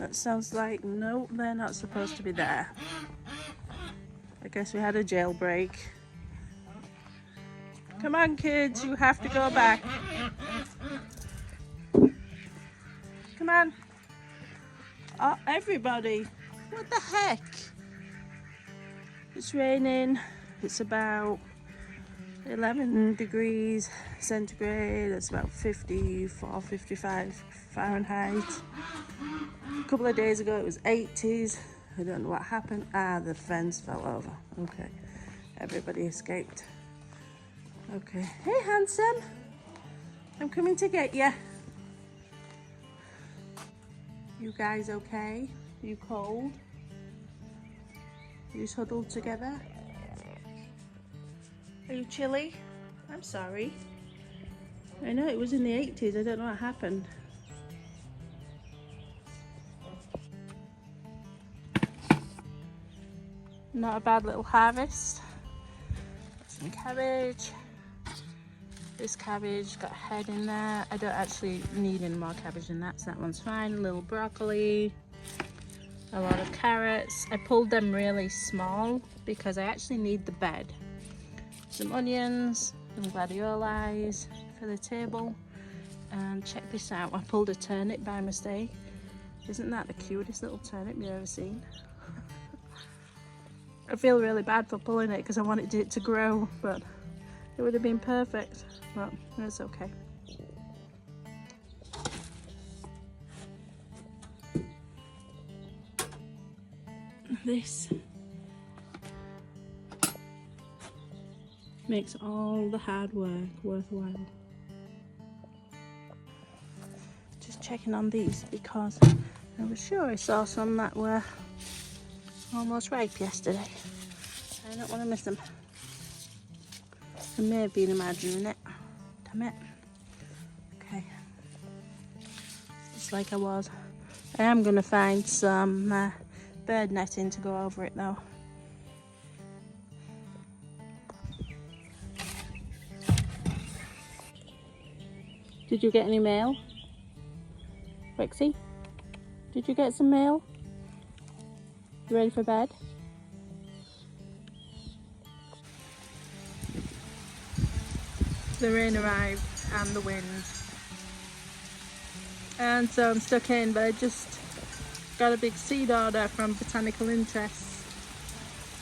That sounds like, no, they're not supposed to be there. I guess we had a jailbreak. Come on, kids, you have to go back. Come on. Oh, everybody. What the heck? It's raining. It's about 11 degrees centigrade. It's about 54, 55 Fahrenheit. A couple of days ago it was 80s. I don't know what happened. Ah, the fence fell over. Okay. Everybody escaped. Okay. Hey, handsome. I'm coming to get you. You guys okay? Are you cold? Are you huddled together? Are you chilly? I'm sorry. I know it was in the 80s. I don't know what happened. Not a bad little harvest. Got some cabbage. This cabbage got a head in there. I don't actually need any more cabbage than that, so that one's fine. A little broccoli, a lot of carrots. I pulled them really small because I actually need the bed. Some onions, some gladiolis for the table. And check this out, I pulled a turnip by mistake. Isn't that the cutest little turnip you've ever seen? I feel really bad for pulling it because I wanted it to grow, but it would have been perfect, but it's okay. This makes all the hard work worthwhile. Just checking on these because I was sure I saw some that were almost ripe yesterday. I don't want to miss them. I may have been imagining it. Damn it. Okay. It's like I was. I am going to find some bird netting to go over it though. Did you get any mail? Rexy? Did you get some mail? You ready for bed? The rain arrived and the wind, and so I'm stuck in, but I just got a big seed order from Botanical Interests,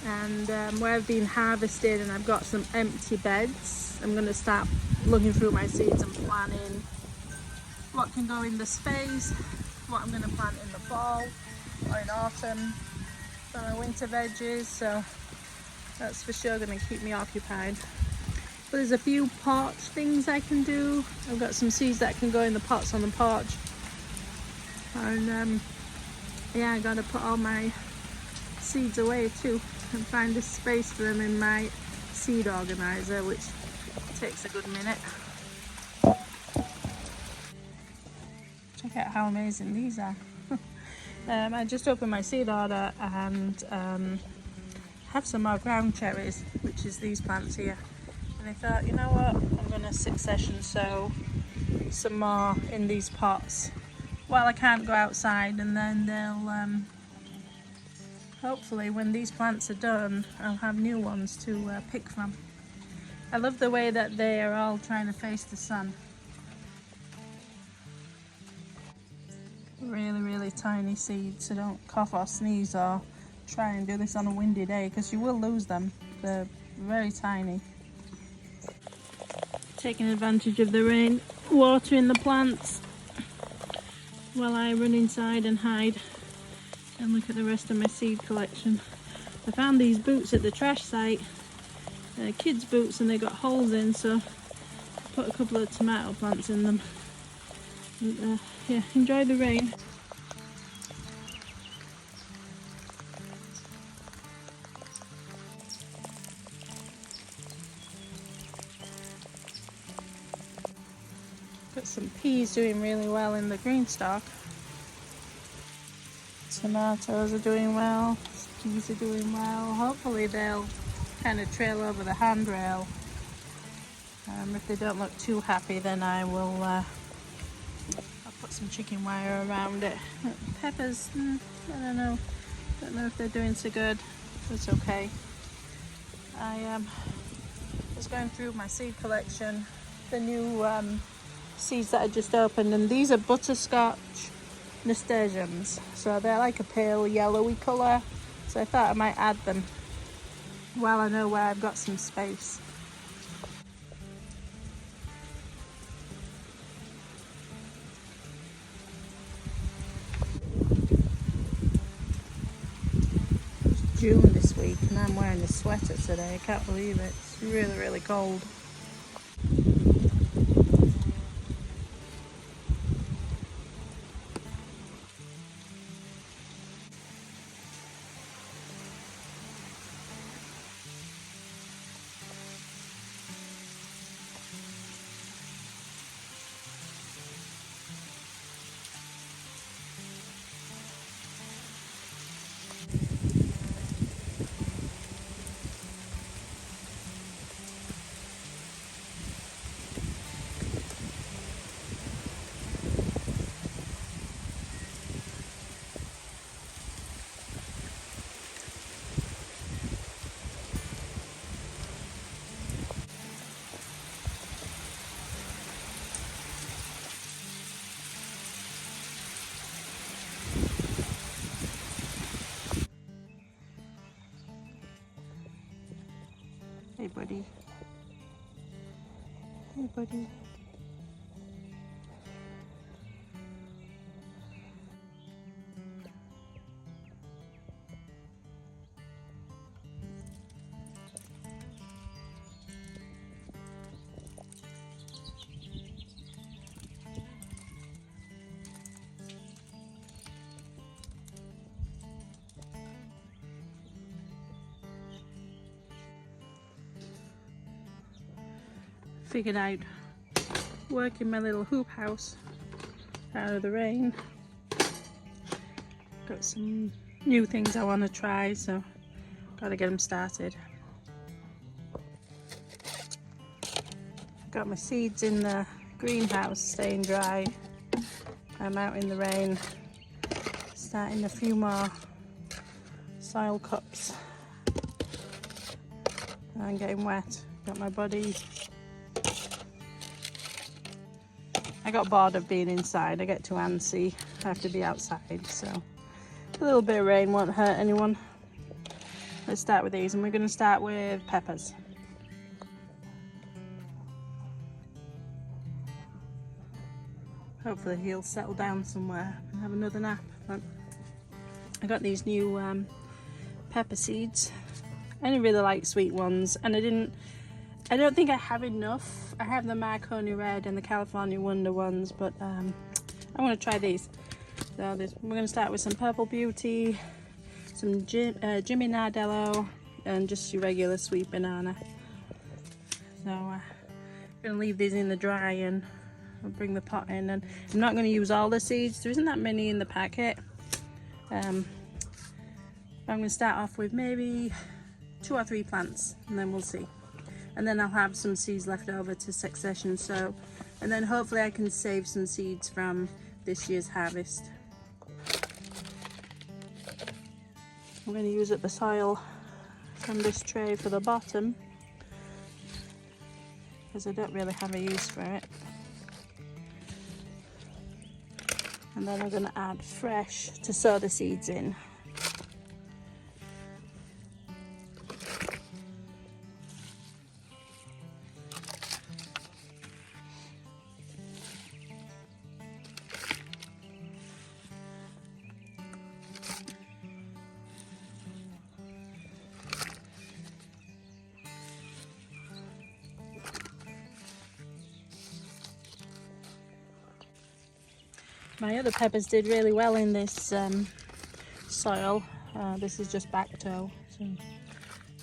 and where I've been harvested and I've got some empty beds, I'm going to start looking through my seeds and planning what can go in the space, what I'm going to plant in the fall or in autumn for my winter veggies, so that's for sure going to keep me occupied. But there's a few porch things I can do. I've got some seeds that can go in the pots on the porch. And yeah, I gotta put all my seeds away too and find a space for them in my seed organizer, which takes a good minute. Check out how amazing these are. I just opened my seed order and have some more ground cherries, which is these plants here. And I thought, you know what, I'm going to succession sow some more in these pots while I can't go outside, and then they'll hopefully when these plants are done I'll have new ones to pick from. I love the way that they are all trying to face the sun. Really tiny seeds, so don't cough or sneeze or try and do this on a windy day because you will lose them. They're very tiny. Taking advantage of the rain, watering the plants while I run inside and hide and look at the rest of my seed collection. I found these boots at the trash site, kids boots, and they got holes in, so I put a couple of tomato plants in them. And, yeah, enjoy the rain. Got some peas doing really well in the green stalk. Tomatoes are doing well, peas are doing well. Hopefully they'll kind of trail over the handrail. If they don't look too happy, then I will I'll put some chicken wire around it. Peppers, I don't know. Don't know if they're doing so good. It's okay. I was going through my seed collection, the new seeds that I just opened, and these are butterscotch nasturtiums. So they're like a pale yellowy colour. So I thought I might add them while I know where I've got some space. June this week and I'm wearing a sweater today. I can't believe it. It's really, really cold. Hey buddy. Hey buddy. Figured I'd work in my little hoop house out of the rain. Got some new things I want to try, so gotta get them started. Got my seeds in the greenhouse staying dry. I'm out in the rain starting a few more soil cups. I'm getting wet. Got my body. I got bored of being inside. I get too antsy. I have to be outside, so a little bit of rain won't hurt anyone. Let's start with these, and we're going to start with peppers. Hopefully he'll settle down somewhere and have another nap. But I got these new pepper seeds. I only really like sweet ones, and I don't think I have enough. I have the Marconi Red and the California Wonder ones, but I want to try these. So we're going to start with some Purple Beauty, some Jimmy Nardello, and just your regular sweet banana. So I'm going to leave these in the dry, and I'll bring the pot in. And I'm not going to use all the seeds. There isn't that many in the packet. I'm going to start off with maybe 2 or 3 plants, and then we'll see. And then I'll have some seeds left over to succession sow, and then hopefully I can save some seeds from this year's harvest. I'm going to use up the soil from this tray for the bottom because I don't really have a use for it. And then I'm going to add fresh to sow the seeds in. My other peppers did really well in this soil. This is just back toe, so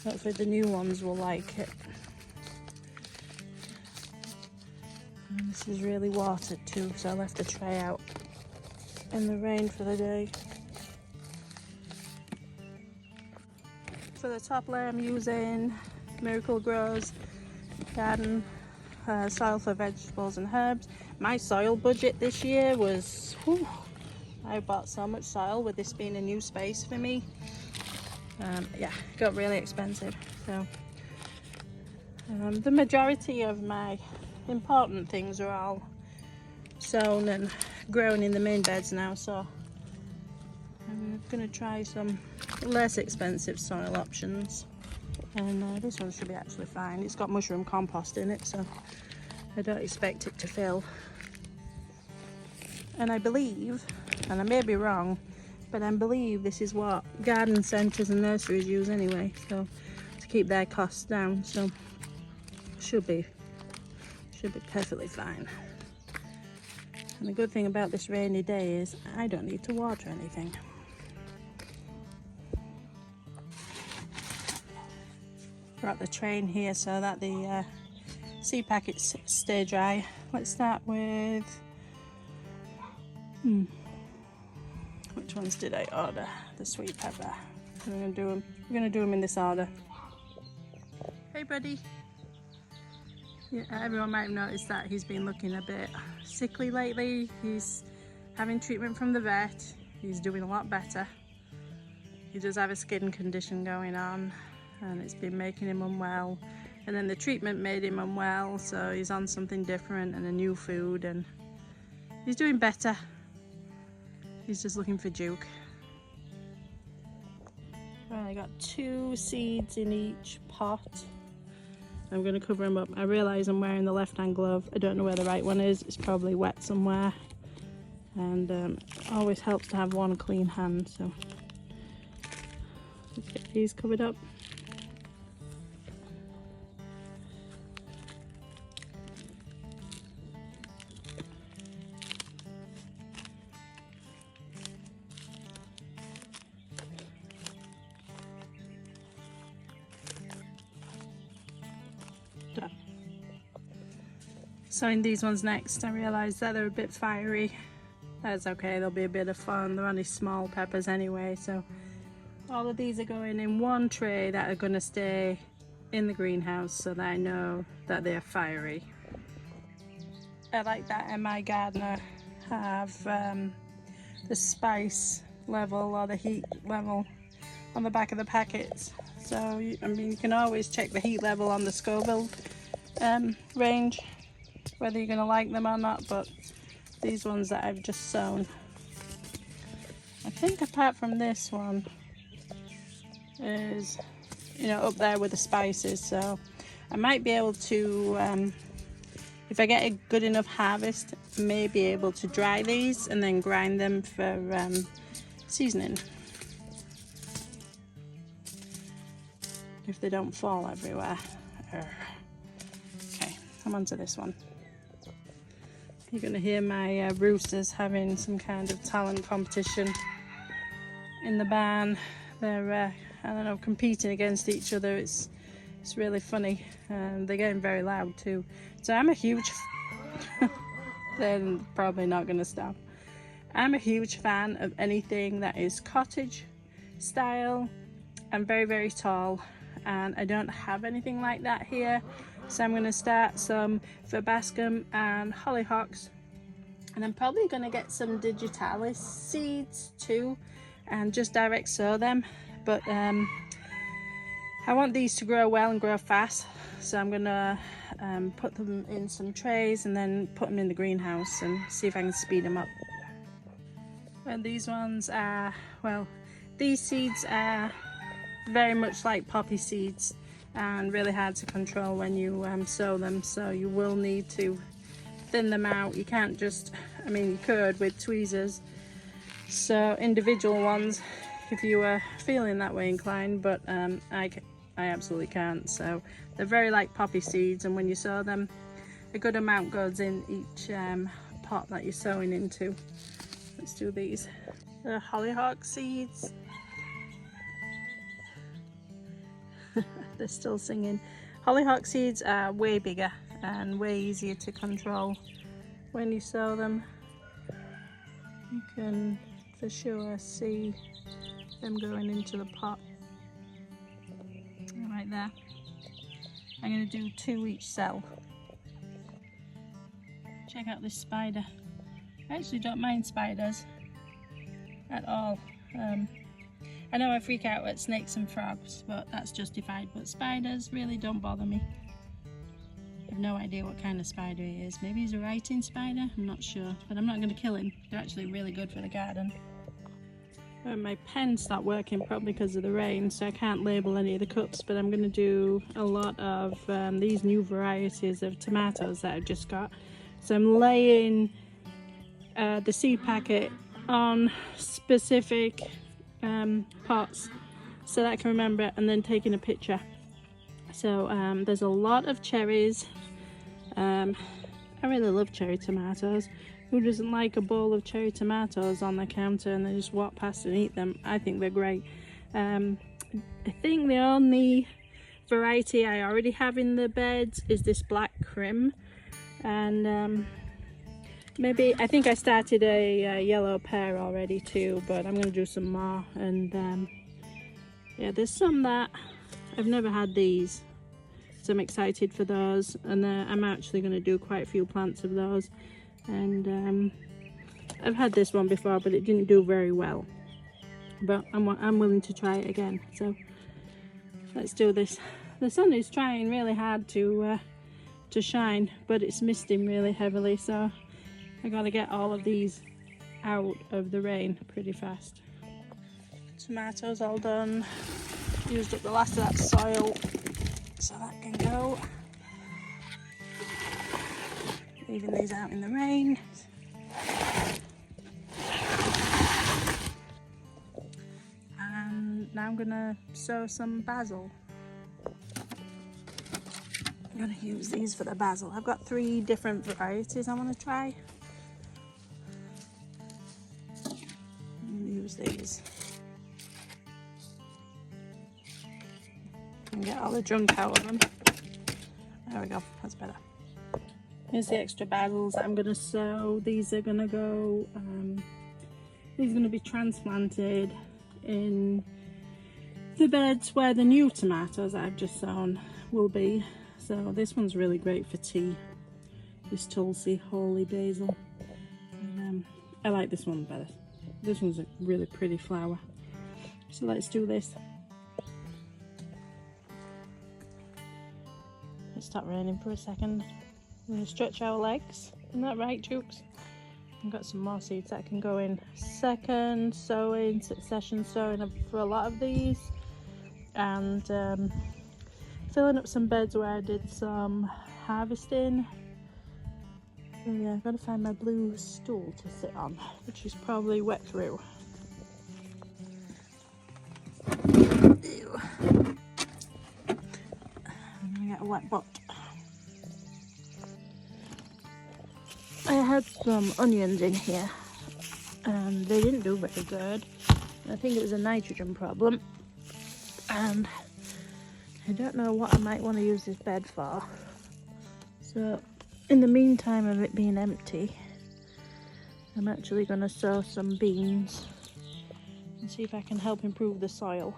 hopefully the new ones will like it. And this is really watered too, so I left the tray out in the rain for the day. For the top layer I'm using Miracle Grows Garden soil for vegetables and herbs. My soil budget this year was, whew, I bought so much soil with this being a new space for me. Yeah, it got really expensive. So the majority of my important things are all sown and growing in the main beds now, so I'm going to try some less expensive soil options. And this one should be actually fine. It's got mushroom compost in it, so I don't expect it to fill. And I believe, and I may be wrong, but I believe this is what garden centres and nurseries use anyway, so to keep their costs down, so should be perfectly fine. And the good thing about this rainy day is I don't need to water anything. Brought the train here so that the seed packets stay dry. Let's start with which ones did I order? The sweet pepper. We're gonna do them in this order. Hey buddy. Yeah, everyone might have noticed that he's been looking a bit sickly lately. He's having treatment from the vet. He's doing a lot better. He does have a skin condition going on and it's been making him unwell. And then the treatment made him unwell, so he's on something different and a new food, and he's doing better. He's just looking for Duke. Right, I got 2 seeds in each pot. I'm going to cover them up. I realise I'm wearing the left-hand glove. I don't know where the right one is. It's probably wet somewhere. And it always helps to have one clean hand. So let's get these covered up. Sowing these ones next. I realised that they're a bit fiery. That's okay, they'll be a bit of fun. They're only small peppers anyway, so all of these are going in one tray that are going to stay in the greenhouse so that I know that they're fiery. I like that MI Gardener have the spice level or the heat level on the back of the packets. So you can always check the heat level on the Scoville range, whether you're going to like them or not, but these ones that I've just sown, I think apart from this one, is, up there with the spices, so I might be able to, if I get a good enough harvest, may be able to dry these and then grind them for seasoning, if they don't fall everywhere. Okay, I'm onto this one. You're going to hear my roosters having some kind of talent competition in the barn. They're, I don't know, competing against each other. It's really funny, and they're getting very loud too. So I'm a huge, they're probably not going to stop. I'm a huge fan of anything that is cottage style and very, very tall, and I don't have anything like that here. So I'm going to start some verbascum and hollyhocks, and I'm probably going to get some digitalis seeds too and just direct sow them, but I want these to grow well and grow fast, so I'm going to put them in some trays and then put them in the greenhouse and see if I can speed them up. And these ones are, well, these seeds are very much like poppy seeds and really hard to control when you sow them, so you will need to thin them out. You can't just, you could with tweezers, so individual ones if you were feeling that way inclined, but I absolutely can't. So they're very like poppy seeds, and when you sow them, a good amount goes in each pot that you're sowing into. Let's do these. The hollyhock seeds. They're still singing. Hollyhock seeds are way bigger and way easier to control when you sow them. You can for sure see them going into the pot right there. I'm going to do 2 each cell. check out this spider. I actually don't mind spiders at all. I know I freak out at snakes and frogs, but that's justified. But spiders really don't bother me. I have no idea what kind of spider he is. Maybe he's a writing spider, I'm not sure. But I'm not going to kill him. They're actually really good for the garden. My pen stopped working probably because of the rain, so I can't label any of the cups, but I'm going to do a lot of these new varieties of tomatoes that I've just got. So I'm laying the seed packet on specific pots so that I can remember it, and then taking a picture. So there's a lot of cherries. I really love cherry tomatoes. Who doesn't like a bowl of cherry tomatoes on the counter and they just walk past and eat them? I think they're great. I think the only variety I already have in the beds is this black crim, and maybe I think I started a yellow pear already too, but I'm going to do some more. And yeah, there's some that I've never had these, so I'm excited for those, and I'm actually going to do quite a few plants of those. And I've had this one before, but it didn't do very well, but I'm willing to try it again. So let's do this. The sun is trying really hard to shine, but it's misting really heavily, so I gotta get all of these out of the rain pretty fast. Tomatoes all done. Used up the last of that soil, so that can go. Leaving these out in the rain. And now I'm gonna sow some basil. I'm gonna use these for the basil. I've got 3 different varieties I want to try. I'm gonna use these. And get all the junk out of them. There we go, that's better. Here's the extra basils I'm going to sow. These are going to go, these are going to be transplanted in the beds where the new tomatoes I've just sown will be. So this one's really great for tea, this Tulsi Holy Basil. And, I like this one better. This one's a really pretty flower. So let's do this. It stopped raining for a second. I'm going to stretch our legs. Isn't that right, Jukes? I've got some more seeds that can go in. Second sowing, succession sowing for a lot of these. And filling up some beds where I did some harvesting. So yeah, I've got to find my blue stool to sit on, which is probably wet through. Ew. I'm going to get a wet butt. I had some onions in here and they didn't do very good. I think it was a nitrogen problem, and I don't know what I might want to use this bed for. So in the meantime of it being empty, I'm actually going to sow some beans and see if I can help improve the soil.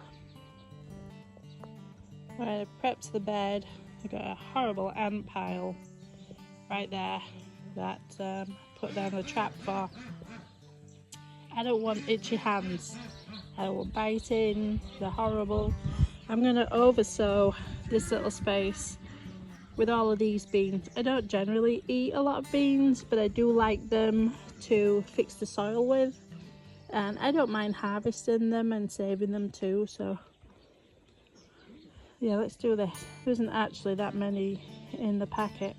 Alright, I've prepped the bed. I've got a horrible ant pile right there that put down a trap for. I don't want itchy hands. I don't want biting. They're horrible. I'm going to oversow this little space with all of these beans. I don't generally eat a lot of beans, but I do like them to fix the soil with, and I don't mind harvesting them and saving them too. So yeah, let's do this. There isn't actually that many in the packet.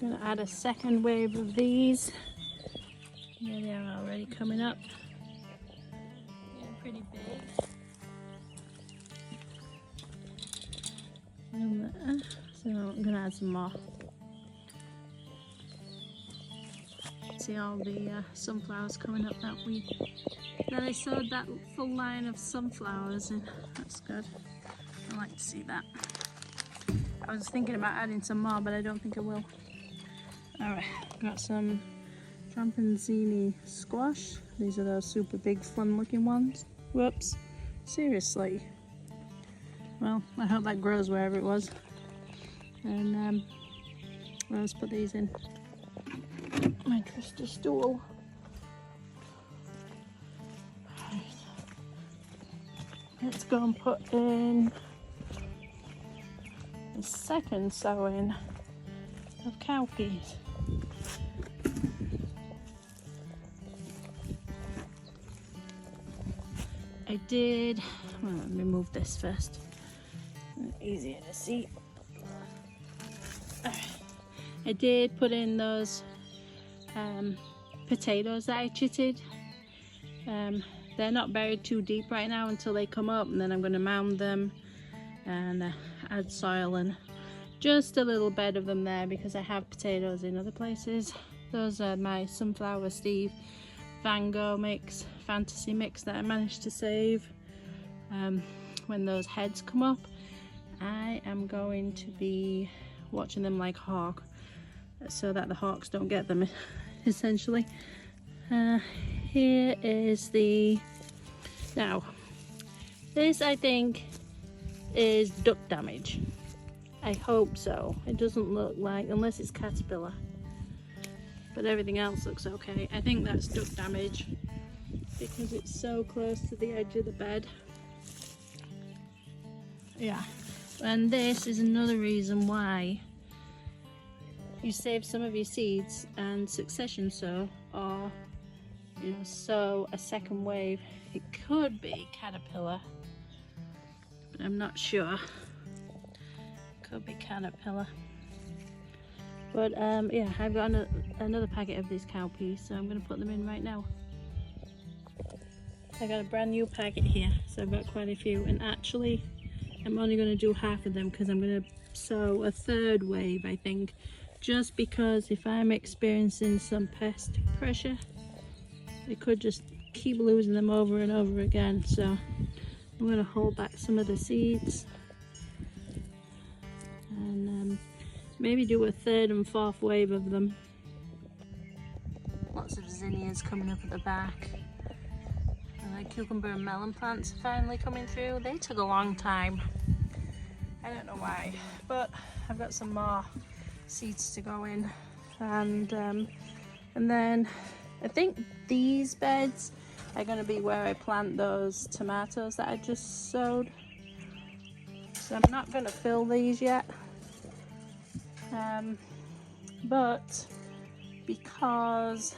I'm going to add a second wave of these. Here they are already coming up. Getting pretty big. So I'm going to add some more. See all the sunflowers coming up that week. Then I sowed that full line of sunflowers in. That's good. I like to see that. I was thinking about adding some more, but I don't think I will. Alright, got some Trampanzini squash. These are those super big fun looking ones. Whoops, seriously. Well, I hope that grows wherever it was. And let's put these in my trusty stool. Right. Let's go and put in the second sowing of cowpeas. I did, well, let me move this first. Easier to see. I did put in those potatoes that I chitted. They're not buried too deep right now until they come up, and then I'm going to mound them and add soil and just a little bed of them there because I have potatoes in other places. Those are my Sunflower Steve Van Gogh mix, fantasy mix that I managed to save. When those heads come up, I am going to be watching them like hawk so that the hawks don't get them, essentially. Here is the, now this I think is duck damage. I hope so. It doesn't look like, unless it's caterpillar, but everything else looks okay. I think that's duck damage because it's so close to the edge of the bed. Yeah, and this is another reason why you save some of your seeds and succession sow, or you know, sow a second wave. It could be caterpillar, but I'm not sure. Could be caterpillar, but yeah, I've got another packet of these cowpeas, so I'm going to put them in right now. I got a brand new packet here, so I've got quite a few, and actually I'm only going to do half of them because I'm going to sow a third wave, I think, just because if I'm experiencing some pest pressure, I could just keep losing them over and over again. So I'm going to hold back some of the seeds and maybe do a third and fourth wave of them. Lots of zinnias coming up at the back. And the cucumber and melon plants are finally coming through. They took a long time. I don't know why, but I've got some more seeds to go in, and then I think these beds are going to be where I plant those tomatoes that I just sowed. So I'm not going to fill these yet, but because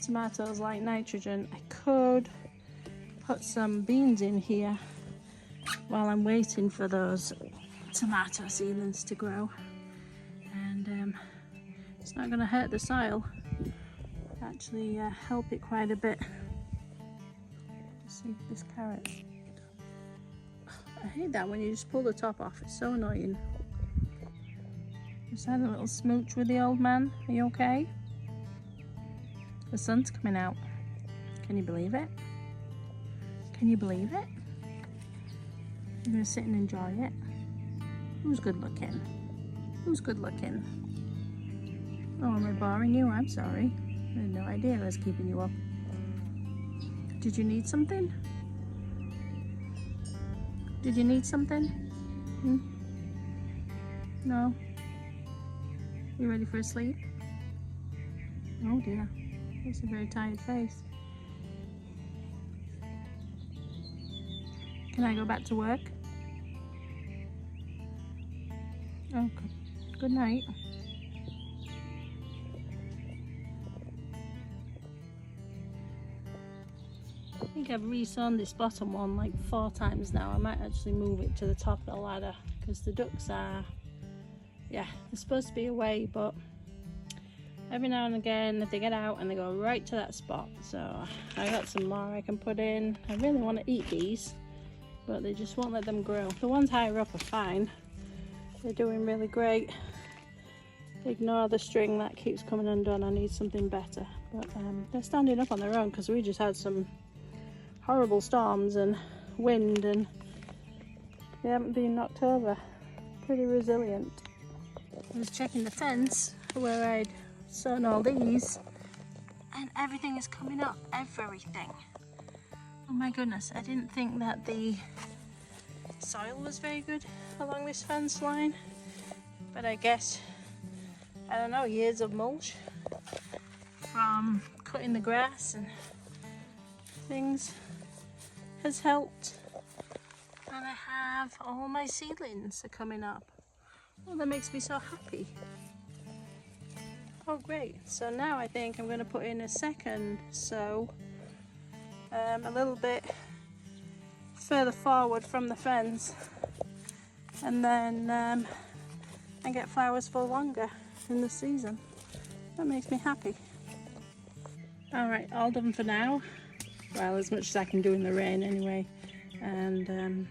tomatoes like nitrogen, I could put some beans in here while I'm waiting for those tomato seedlings to grow, and it's not going to hurt the soil, actually help it quite a bit. Let's see this carrot. I hate that when you just pull the top off, it's so annoying. Just had a little smooch with the old man. Are you okay? The sun's coming out. Can you believe it? Can you believe it? I'm gonna sit and enjoy it. Who's good looking? Who's good looking? Oh, am I boring you? I'm sorry. I had no idea I was keeping you up. Did you need something? Did you need something? No? You ready for a sleep? Oh dear. That's a very tired face. Can I go back to work? Oh, good night. I think I've re-sown this bottom one like 4 times now. I might actually move it to the top of the ladder because the ducks are, yeah, they're supposed to be away, but every now and again they get out and they go right to that spot. So I got some more I can put in. I really want to eat these, but they just won't let them grow. The ones higher up are fine. They're doing really great. Ignore the string that keeps coming undone. I need something better. But they're standing up on their own because we just had some horrible storms and wind, and They haven't been knocked over. Pretty resilient. I was checking the fence where I'd sown all these, and everything is coming up. Everything. Oh my goodness, I didn't think that the soil was very good along this fence line, but I guess, I don't know, years of mulch from cutting the grass and things has helped. And I have all my seedlings are coming up. Oh, that makes me so happy. Oh great, so now I think I'm going to put in a second sow a little bit further forward from the fence, and then and get flowers for longer in the season. That makes me happy. Alright, all done for now. Well, as much as I can do in the rain anyway. And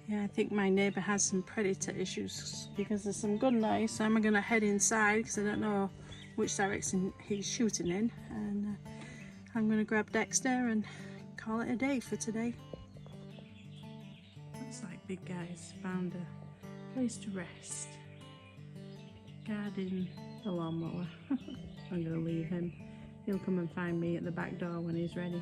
yeah, I think my neighbour has some predator issues because there's some good noise, so I'm going to head inside because I don't know which direction he's shooting in, and I'm going to grab Dexter and call it a day for today. Looks like big guy's found a place to rest, guarding the lawnmower. I'm going to leave him. He'll come and find me at the back door when he's ready.